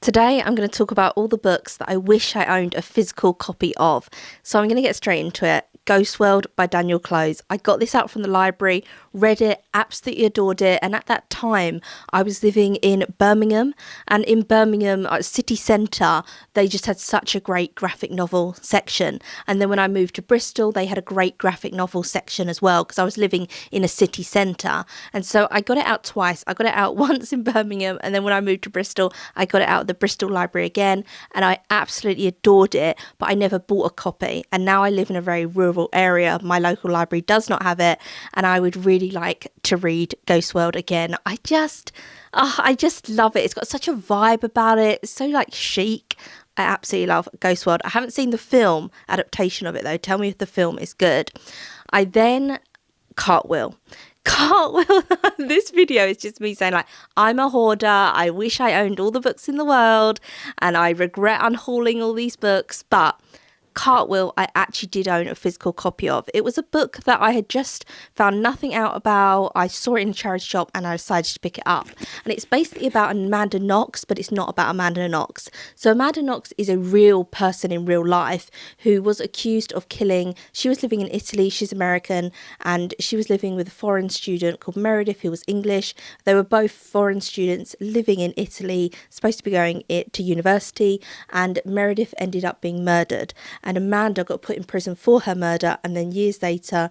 Today, I'm going to talk about all the books that I wish I owned a physical copy of. So I'm going to get straight into it. Ghost World by Daniel Clowes. I got this out from the library, read it, absolutely adored it. And at that time, I was living in Birmingham. And in Birmingham, city centre, they just had such a great graphic novel section. And then when I moved to Bristol, they had a great graphic novel section as well, because I was living in a city centre. And so I got it out twice. I got it out once in Birmingham, and then when I moved to Bristol, I got it out of the Bristol Library again, and I absolutely adored it, but I never bought a copy. And now I live in a very rural area. My local library does not have it, and I would really like to read Ghost World again. I just love it. It's got such a vibe about it. It's so like chic. I absolutely love Ghost World. I haven't seen the film adaptation of it though. Tell me if the film is good. I then Cartwheel. This video is just me saying, like, I'm a hoarder. I wish I owned all the books in the world, and I regret unhauling all these books. But Cartwheel, I actually did own a physical copy of. It was a book that I had just found nothing out about. I saw it in a charity shop and I decided to pick it up. And it's basically about Amanda Knox, but it's not about Amanda Knox. So Amanda Knox is a real person in real life who was accused of killing. She was living in Italy. She's American, and she was living with a foreign student called Meredith, who was English. They were both foreign students living in Italy, supposed to be going to university, and Meredith ended up being murdered. And Amanda got put in prison for her murder, and then years later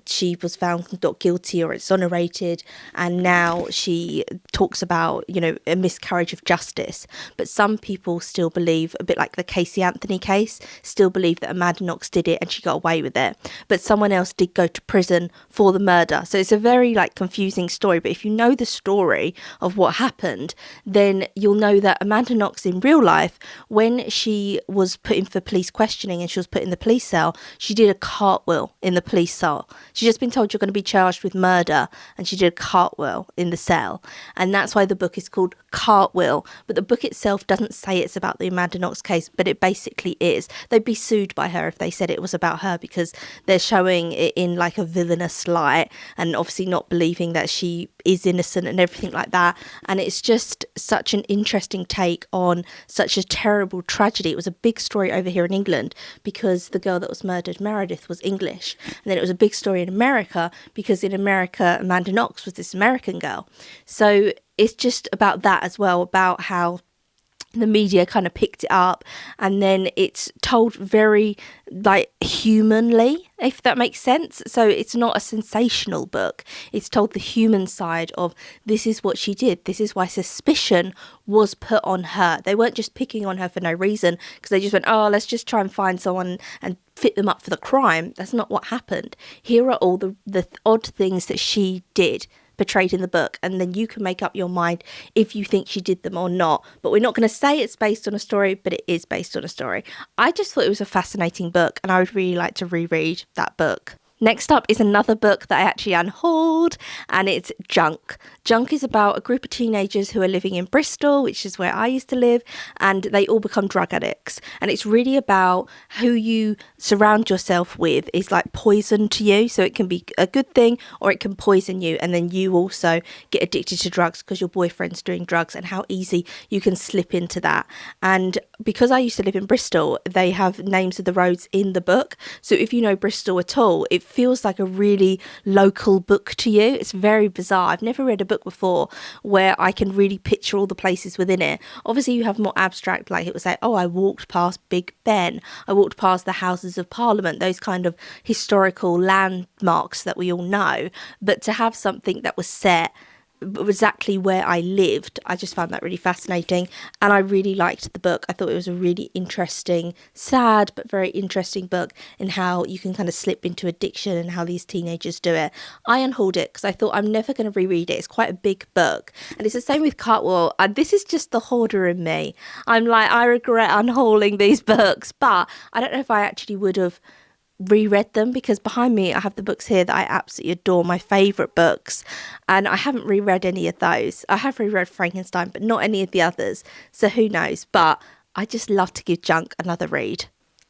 she was found not guilty or exonerated, and now she talks about, you know, a miscarriage of justice. But some people still believe, a bit like the Casey Anthony case, still believe that Amanda Knox did it and she got away with it, but someone else did go to prison for the murder. So it's a very like confusing story, but if you know the story of what happened, then you'll know that Amanda Knox in real life, when she was put in for police questioning and she was put in the police cell, she did a cartwheel in the police cell. She'd just been told, you're going to be charged with murder, and she did a cartwheel in the cell. And that's why the book is called Cartwheel. But the book itself doesn't say it's about the Amanda Knox case, but it basically is. They'd be sued by her if they said it was about her, because they're showing it in like a villainous light and obviously not believing that she is innocent and everything like that. And it's just such an interesting take on such a terrible tragedy. It was a big story over here in England because the girl that was murdered, Meredith, was English. And then it was a big story in America because in America, Amanda Knox was this American girl. So it's just about that as well, about how the media kind of picked it up, and then it's told very like humanly, if that makes sense. So it's not a sensational book. It's told the human side of, this is what she did. This is why suspicion was put on her. They weren't just picking on her for no reason because they just went, oh, let's just try and find someone and fit them up for the crime. That's not what happened. Here are all the odd things that she did portrayed in the book, and then you can make up your mind if you think she did them or not. But we're not going to say it's based on a story, but it is based on a story. I just thought it was a fascinating book, and I would really like to reread that book. Next up is another book that I actually unhauled, and it's Junk. Junk is about a group of teenagers who are living in Bristol, which is where I used to live, and they all become drug addicts. And it's really about who you surround yourself with is like poison to you. So it can be a good thing or it can poison you, and then you also get addicted to drugs because your boyfriend's doing drugs, and how easy you can slip into that. And because I used to live in Bristol, they have names of the roads in the book. So if you know Bristol at all, it feels like a really local book to you. It's very bizarre. I've never read a book before where I can really picture all the places within it. Obviously you have more abstract, like it would say, oh, I walked past Big Ben, I walked past the Houses of Parliament, those kind of historical landmarks that we all know. But to have something that was set exactly where I lived, I just found that really fascinating, and I really liked the book. I thought it was a really interesting, sad but very interesting book in how you can kind of slip into addiction and how these teenagers do it. I unhauled it because I thought I'm never going to reread it. It's quite a big book, and it's the same with Cartwheel. This is just the hoarder in me. I'm like, I regret unhauling these books, but I don't know if I actually would have reread them, because behind me I have the books here that I absolutely adore, my favourite books, and I haven't reread any of those. I have reread Frankenstein, but not any of the others, so who knows. But I just love to give Junk another read.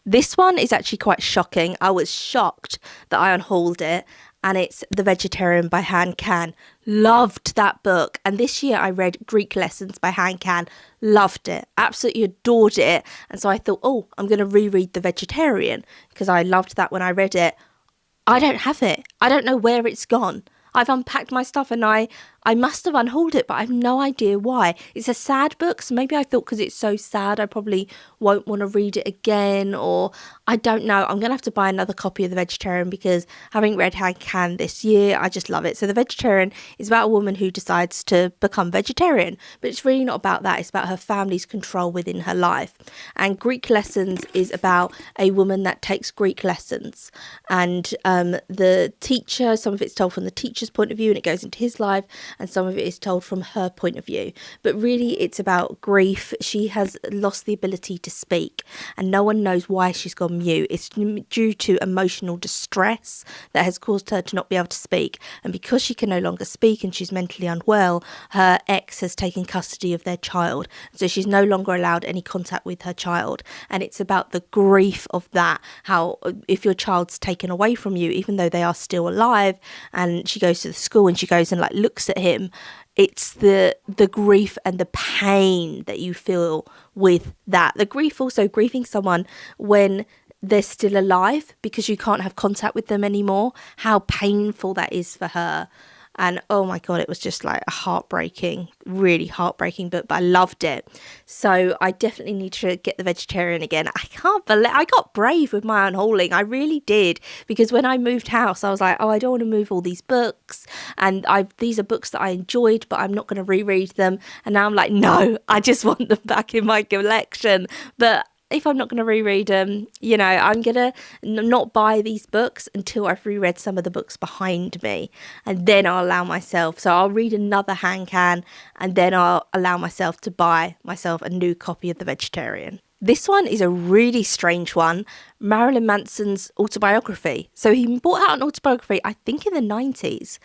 This one is actually quite shocking. I was shocked that I unhauled it, and it's The Vegetarian by Han Can. Loved that book. And this year I read Greek Lessons by Han Can. Loved it. Absolutely adored it. And so I thought, oh, I'm going to reread The Vegetarian because I loved that when I read it. I don't have it. I don't know where it's gone. I've unpacked my stuff and I must have unhauled it, but I have no idea why. It's a sad book, so maybe I thought because it's so sad I probably won't want to read it again, or I don't know. I'm going to have to buy another copy of The Vegetarian because having read Han Can this year, I just love it. So The Vegetarian is about a woman who decides to become vegetarian, but it's really not about that. It's about her family's control within her life. And Greek Lessons is about a woman that takes Greek lessons, and the teacher, some of it's told from the teacher's point of view and it goes into his life, and some of it is told from her point of view. But really it's about grief. She has lost the ability to speak and no one knows why she's gone mute. It's due to emotional distress that has caused her to not be able to speak, and because she can no longer speak and she's mentally unwell, her ex has taken custody of their child, so she's no longer allowed any contact with her child. And it's about the grief of that, how if your child's taken away from you even though they are still alive, and she goes to the school and she goes and like looks at him, it's the grief and the pain that you feel with that. The grief, also grieving someone when they're still alive because you can't have contact with them anymore, how painful that is for her. And oh my God, it was just like a heartbreaking, really heartbreaking book, but I loved it. So I definitely need to get The Vegetarian again. I can't believe I got brave with my unhauling. I really did, because when I moved house, I was like, oh, I don't want to move all these books. And these are books that I enjoyed, but I'm not going to reread them. And now I'm like, no, I just want them back in my collection. But if I'm not going to reread them, you know, I'm going to not buy these books until I've reread some of the books behind me, and then I'll allow myself. So I'll read another Han Can and then I'll allow myself to buy myself a new copy of The Vegetarian. This one is a really strange one. Marilyn Manson's autobiography. So he brought out an autobiography, I think in the 90s.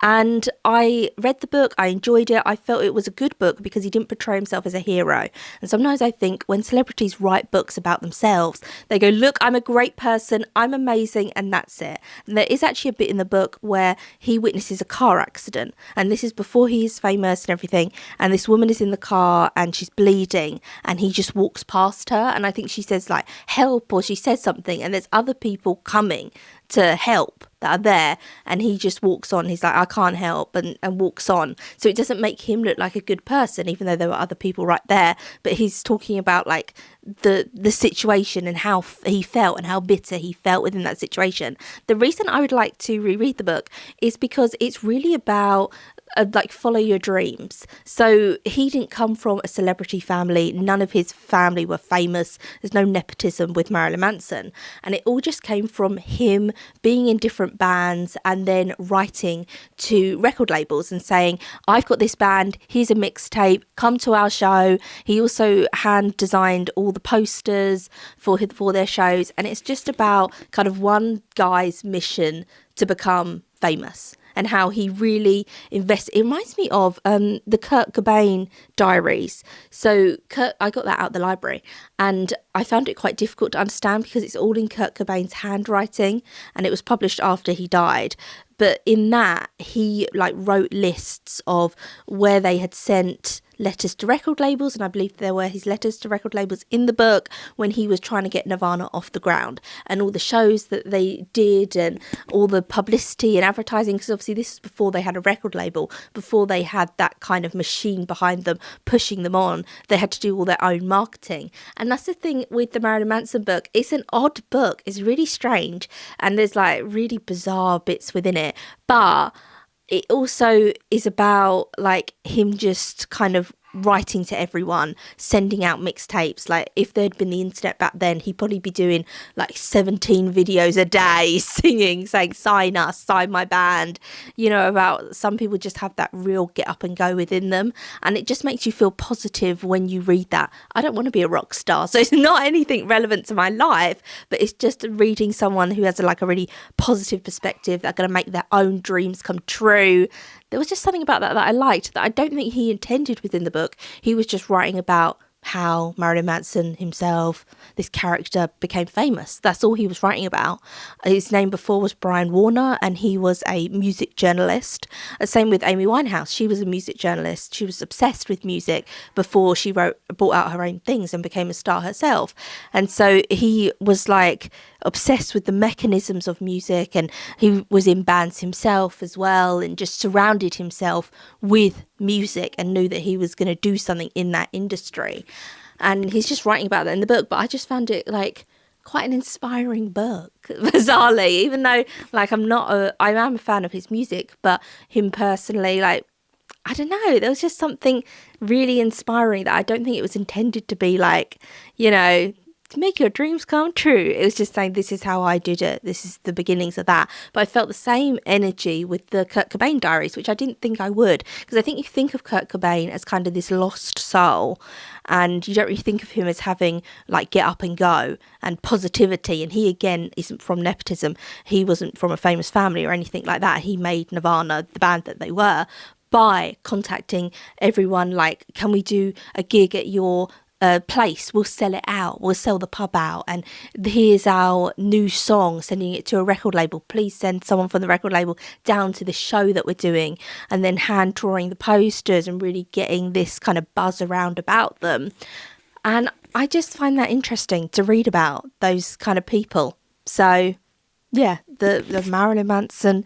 And I read the book, I enjoyed it. I felt it was a good book because he didn't portray himself as a hero. And sometimes I think when celebrities write books about themselves, they go, look, I'm a great person, I'm amazing, and that's it. And there is actually a bit in the book where he witnesses a car accident. And this is before he is famous and everything. And this woman is in the car and she's bleeding and he just walks past her. And I think she says like, help, or she says something, and there's other people coming to help that are there, and he just walks on. He's like, I can't help, and walks on. So it doesn't make him look like a good person, even though there were other people right there. But he's talking about like the situation and how he felt and how bitter he felt within that situation. The reason I would like to reread the book is because it's really about like follow your dreams. So he didn't come from a celebrity family. None of his family were famous. There's no nepotism with Marilyn Manson, and it all just came from him being in different bands and then writing to record labels and saying, I've got this band, here's a mixtape, come to our show. He also hand designed all the posters for their shows, and it's just about kind of one guy's mission to become famous and how he really invests. It reminds me of the Kurt Cobain diaries. So I got that out of the library and I found it quite difficult to understand because it's all in Kurt Cobain's handwriting and it was published after he died. But in that, he like wrote lists of where they had sent letters to record labels, and I believe there were his letters to record labels in the book when he was trying to get Nirvana off the ground, and all the shows that they did and all the publicity and advertising, because obviously this is before they had a record label, before they had that kind of machine behind them pushing them on. They had to do all their own marketing. And that's the thing with the Marilyn Manson book. It's an odd book. It's really strange and there's like really bizarre bits within it, but it also is about like him just kind of writing to everyone, sending out mixtapes. Like if there'd been the internet back then, he'd probably be doing like 17 videos a day singing, saying sign us, sign my band. You know, about some people just have that real get up and go within them, and it just makes you feel positive when you read that. I don't want to be a rock star, so it's not anything relevant to my life, but it's just reading someone who has like a really positive perspective that are going to make their own dreams come true. There was just something about that I liked, that I don't think he intended within the book. He was just writing about how Marilyn Manson himself, this character, became famous. That's all he was writing about. His name before was Brian Warner, and he was a music journalist. Same with Amy Winehouse. She was a music journalist. She was obsessed with music before she brought out her own things and became a star herself. And so he was like obsessed with the mechanisms of music, and he was in bands himself as well, and just surrounded himself with music and knew that he was going to do something in that industry. And he's just writing about that in the book, but I just found it like quite an inspiring book, bizarrely, even though like I am a fan of his music, but him personally, like, I don't know, there was just something really inspiring that I don't think it was intended to be like, you know, to make your dreams come true. It was just saying, this is how I did it. This is the beginnings of that. But I felt the same energy with the Kurt Cobain diaries, which I didn't think I would. Because I think you think of Kurt Cobain as kind of this lost soul, and you don't really think of him as having like get up and go and positivity. And he, again, isn't from nepotism. He wasn't from a famous family or anything like that. He made Nirvana the band that they were by contacting everyone like, can we do a gig at your place, we'll sell it out, we'll sell the pub out, and here's our new song, sending it to a record label, please send someone from the record label down to the show that we're doing, and then hand drawing the posters and really getting this kind of buzz around about them. And I just find that interesting to read about those kind of people. So yeah, the Marilyn Manson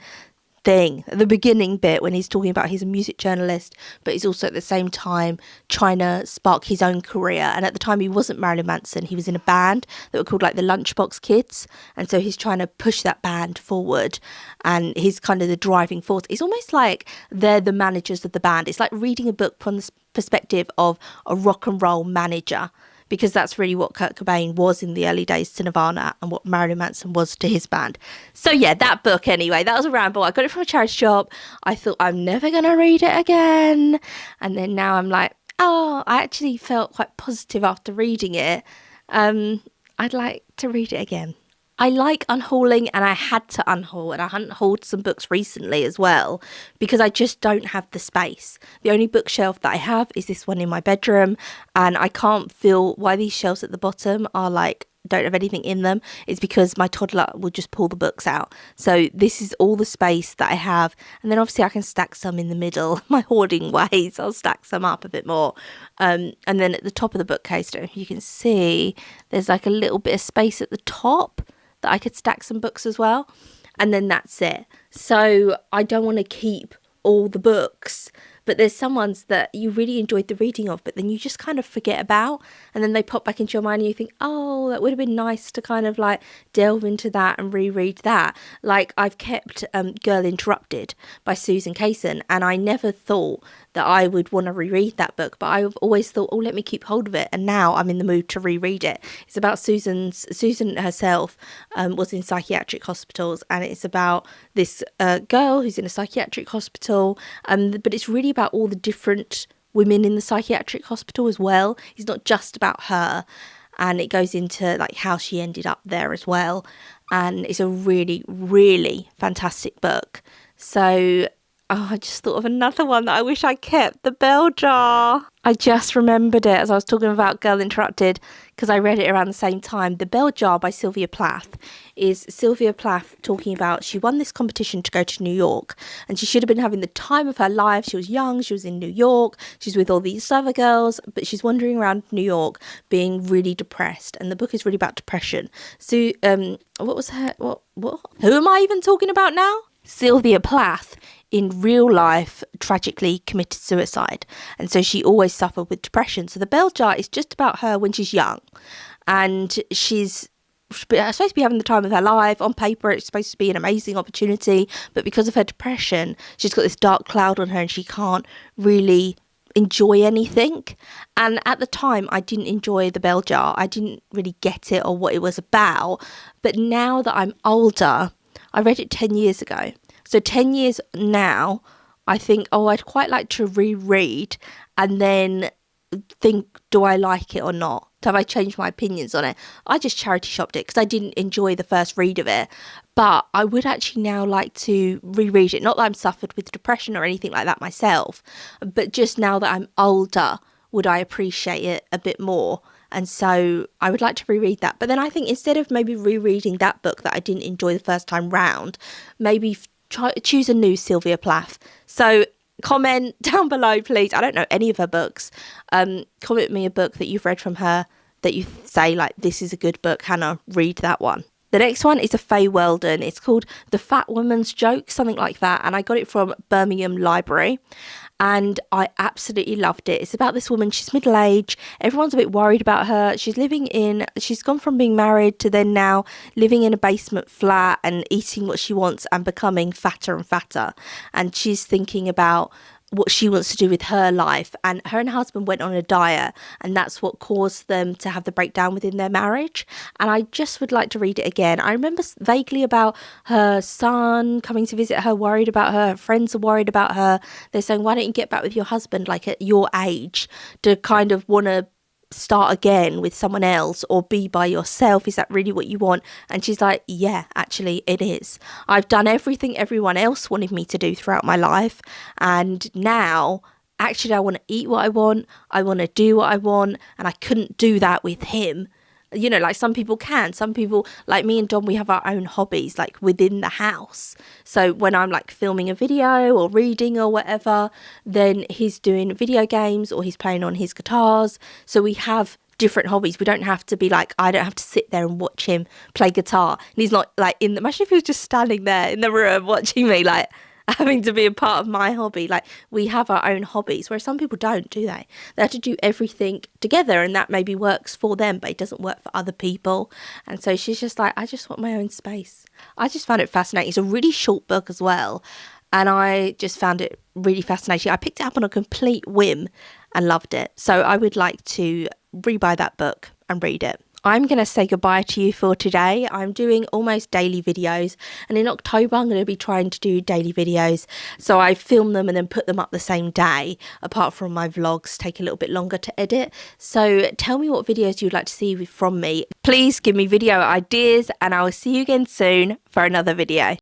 thing, the beginning bit when he's talking about he's a music journalist, but he's also at the same time trying to spark his own career. And at the time he wasn't Marilyn Manson, he was in a band that were called like the Lunchbox Kids, and so he's trying to push that band forward, and he's kind of the driving force. It's almost like they're the managers of the band. It's like reading a book from the perspective of a rock and roll manager, because that's really what Kurt Cobain was in the early days to Nirvana and what Marilyn Manson was to his band. So yeah, that book anyway, that was a ramble. I got it from a charity shop. I thought I'm never going to read it again. And then now I'm like, oh, I actually felt quite positive after reading it. I'd like to read it again. I like unhauling, and I had to unhaul, and I hadn't hauled some books recently as well because I just don't have the space. The only bookshelf that I have is this one in my bedroom, and I can't feel why these shelves at the bottom are like don't have anything in them. It's because my toddler will just pull the books out. So this is all the space that I have, and then obviously I can stack some in the middle. My hoarding ways, I'll stack some up a bit more, and then at the top of the bookcase, you can see there's like a little bit of space at the top that I could stack some books as well, and then that's it. So I don't want to keep all the books, but there's some ones that you really enjoyed the reading of, but then you just kind of forget about, and then they pop back into your mind and you think, oh, that would have been nice to kind of like delve into that and reread that. Like I've kept Girl Interrupted by Susan Kaysen, and I never thought that I would want to reread that book, but I've always thought, oh, let me keep hold of it, and now I'm in the mood to reread it. It's about Susan herself was in psychiatric hospitals, and it's about this girl who's in a psychiatric hospital, but it's really about all the different women in the psychiatric hospital as well. It's not just about her, and it goes into like how she ended up there as well, and it's a really, really fantastic book. So I just thought of another one that I wish I kept, The Bell Jar. I just remembered it as I was talking about Girl Interrupted, because I read it around the same time. The Bell Jar by Sylvia Plath is Sylvia Plath talking about, she won this competition to go to New York, and she should have been having the time of her life. She was young, she was in New York, she's with all these other girls, but she's wandering around New York being really depressed, and the book is really about depression. So what was her, what, who am I even talking about now? Sylvia Plath in real life tragically committed suicide, and so she always suffered with depression. So The Bell Jar is just about her when she's young, and she's supposed to be having the time of her life. On paper it's supposed to be an amazing opportunity, but because of her depression she's got this dark cloud on her and she can't really enjoy anything. And at the time I didn't enjoy The Bell Jar. I didn't really get it or what it was about, but now that I'm older, I read it 10 years ago. So 10 years now, I think, oh, I'd quite like to reread and then think, do I like it or not? Have I changed my opinions on it? I just charity shopped it because I didn't enjoy the first read of it. But I would actually now like to reread it. Not that I'm suffered with depression or anything like that myself, but just now that I'm older, would I appreciate it a bit more. And so I would like to reread that. But then I think instead of maybe rereading that book that I didn't enjoy the first time round, maybe choose a new Sylvia Plath. So comment down below, please. I don't know any of her books. Comment me a book that you've read from her that you say, like, this is a good book, Hannah, read that one. The next one is a Faye Weldon. It's called The Fat Woman's Joke, something like that. And I got it from Birmingham Library. And I absolutely loved it. It's about this woman. She's middle-aged. Everyone's a bit worried about her. She's gone from being married to then now living in a basement flat and eating what she wants and becoming fatter and fatter. And she's thinking about what she wants to do with her life, and her husband went on a diet, and that's what caused them to have the breakdown within their marriage. And I just would like to read it again. I remember vaguely about her son coming to visit her, worried about her friends are worried about her. They're saying, why don't you get back with your husband, like at your age, to kind of want to start again with someone else or be by yourself? Is that really what you want? And she's like, yeah, actually it is. I've done everything everyone else wanted me to do throughout my life, and now actually I want to eat what I want to do what I want, and I couldn't do that with him. You know, like some people can. Some people, like me and Dom, we have our own hobbies, like within the house. So when I'm like filming a video or reading or whatever, then he's doing video games or he's playing on his guitars. So we have different hobbies. We don't have to be like, I don't have to sit there and watch him play guitar. And he's not like imagine if he was just standing there in the room watching me, like having to be a part of my hobby. Like, we have our own hobbies, whereas some people don't, do they? They have to do everything together, and that maybe works for them, but it doesn't work for other people. And so she's just like, I just want my own space. I just found it fascinating. It's a really short book as well, and I just found it really fascinating. I picked it up on a complete whim and loved it. So I would like to rebuy that book and read it. I'm going to say goodbye to you for today. I'm doing almost daily videos, and in October I'm going to be trying to do daily videos. So I film them and then put them up the same day, apart from my vlogs take a little bit longer to edit. So tell me what videos you'd like to see from me. Please give me video ideas, and I will see you again soon for another video.